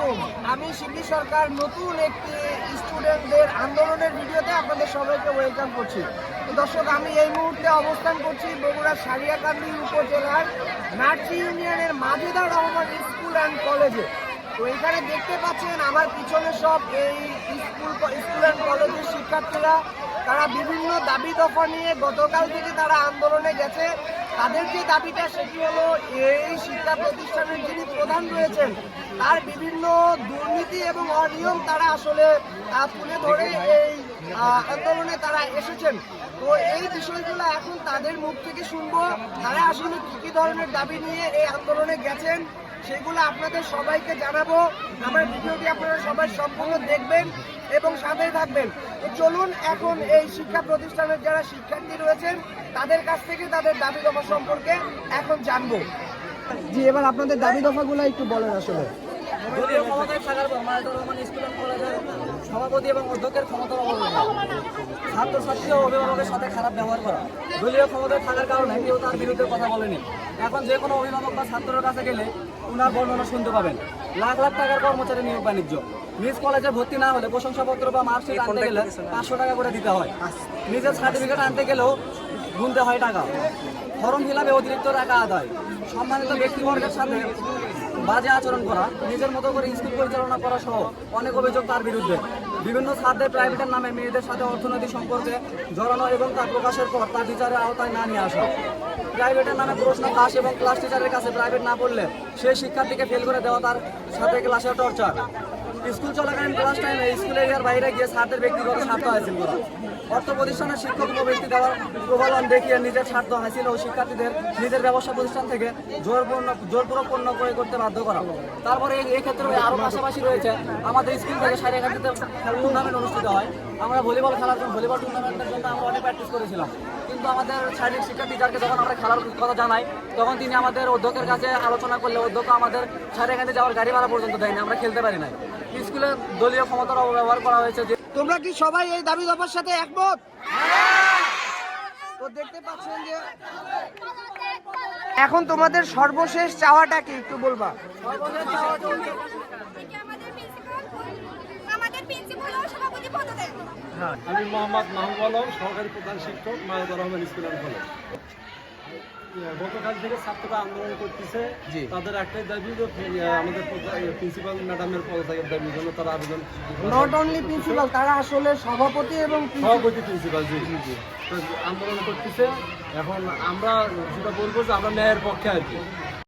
আলাইকুম, আমি শিল্পী সরকার নতুন একটি স্টুডেন্টদের আন্দোলনের ভিডিওতে আপনাদের সবাইকে ওয়েলকাম করছি। তো দর্শক, আমি এই মুহূর্তে অবস্থান করছি বগুড়ার সারিয়াকান্দি উপজেলার নার্সি ইউনিয়নের মাজেদা রহমান স্কুল অ্যান্ড কলেজে। তো এখানে দেখতে পাচ্ছেন আমার পিছনে সব এই স্কুল অ্যান্ড কলেজের শিক্ষার্থীরা, তারা বিভিন্ন দাবি দফা নিয়ে গতকাল থেকে তারা আন্দোলনে গেছে। তাদের যে দাবিটা সেটি হলো এই শিক্ষা প্রতিষ্ঠানের যিনি প্রধান রয়েছেন তার বিভিন্ন দুর্নীতি এবং অনিয়ম তারা আসলে তুলে ধরে এই আন্দোলনে তারা এসেছেন। তো এই বিষয়গুলো এখন তাদের মুখ থেকে শুনবো, তারা আসলে কি কি ধরনের দাবি নিয়ে এই আন্দোলনে গেছেন সেগুলো আপনাদের সবাইকে জানাবো। আমার ভিডিওটি আপনারা সবাই সম্পূর্ণ দেখবেন এবং সাথে থাকবেন। তো চলুন এখন এই শিক্ষা প্রতিষ্ঠানের যারা শিক্ষার্থী রয়েছেন তাদের কাছ থেকে তাদের দাবি দফা সম্পর্কে এখন জানবো। জি, এবার আপনাদের দাবি দফাগুলো একটু বলেন। আসলে দলীয় ক্ষমতায় থাকার পর মাজেদা রহমান স্কুল অ্যান্ড কলেজের সভাপতি এবং অধ্যক্ষের ক্ষমতার অবহেলা, ছাত্রছাত্রী ও অভিভাবকের সাথে খারাপ ব্যবহার করা। দলীয় ক্ষমতায় থাকার কারণে কেউ তার বিরুদ্ধে কথা বলেনি। এখন যে কোনো অভিভাবক বা ছাত্রের কাছে গেলে উনার বর্ণনা শুনতে পাবেন। লাখ লাখ টাকার কর্মচারী নিয়োগ বাণিজ্য, নিজ কলেজে ভর্তি না হলে প্রশংসাপত্র বা মার্কশিট আনতে গেলে 500 টাকা করে দিতে হয়। নিজের সার্টিফিকেট আনতে গেলেও গুনতে হয় টাকা। ফর্ম ফিল আপে অতিরিক্ত টাকা আদায়, সম্মানিত ব্যক্তিবর্গের সাথে বাজে আচরণ করা, নিজের মতো করে স্কুল পরিচালনা করা সহ অনেক অভিযোগ তার বিরুদ্ধে। বিভিন্ন ছাত্রের প্রাইভেটের নামে মেয়েদের সাথে অর্থনৈতিক সম্পর্কে জড়ানো এবং তা প্রকাশের পর তার বিচারের আওতায় না নিয়ে আসা। প্রাইভেটের নামে প্রশ্ন ফাঁস এবং ক্লাস টিচারের কাছে প্রাইভেট না পড়লে সেই শিক্ষার্থীকে ফেল করে দেওয়া, তার সাথে ক্লাসের টর্চার। স্কুল চলাকালীন ক্লাস টাইমে স্কুল এরিয়ার বাইরে গিয়ে ছাত্রের ব্যক্তিগত স্বার্থ হাসিল করা। অর্থ প্রতিষ্ঠানের শিক্ষক ব্যক্তি দেওয়ার প্রবলন দেখিয়ে নিজের স্বার্থ হাসিল ও শিক্ষার্থীদের নিজের ব্যবসা প্রতিষ্ঠান থেকে জোরপূর্বক পণ্য ক্রয় করতে বাধ্য করা। তারপরে এই ক্ষেত্রে আরও পাশাপাশি রয়েছে আমাদের স্কুল থেকে সারিয়াকান্দিতে টুর্নামেন্ট অনুষ্ঠিত হয়। আমরা ভলিবল খেলার জন্য ভলিবল টুর্নামেন্টের জন্য আমরা অনেক প্র্যাকটিস করেছিলাম, কিন্তু আমাদের শারীরিক শিক্ষা টিচারকে যখন আমরা খেলার কথা জানাই তখন তিনি আমাদের অধ্যক্ষের কাছে আলোচনা করলে অধ্যক্ষ আমাদের সারিয়াকান্দি যাওয়ার গাড়ি ভাড়া পর্যন্ত দেয়নি, আমরা খেলতে পারি নাই। স্কুলে দলীয় ক্ষমতার অপব্যবহার করা হয়েছে। তোমরা কি সবাই এই দাবি দফার সাথে একমত? তো দেখতে পাচ্ছেন যে এখন তোমাদের সর্বশেষ চাওয়াটা কি একটু বলবা? আমি মোহাম্মদ মাহবুব আলম, সহকারী প্রধান শিক্ষক, Majeda Rahman school and college. গতকাল থেকে ছাত্ররা আন্দোলন করতেছে, তাদের একটাই দাবি যে আমাদের প্রিন্সিপাল ম্যাডামের পদত্যাগের দাবির জন্য তারা আবেদন। নট অনলি প্রিন্সিপাল, তারা আসলে সভাপতি এবং সভাপতি প্রিন্সিপাল আন্দোলন করতেছে। এখন আমরা যেটা বলবো যে আমরা ন্যায়ের পক্ষে আর কি।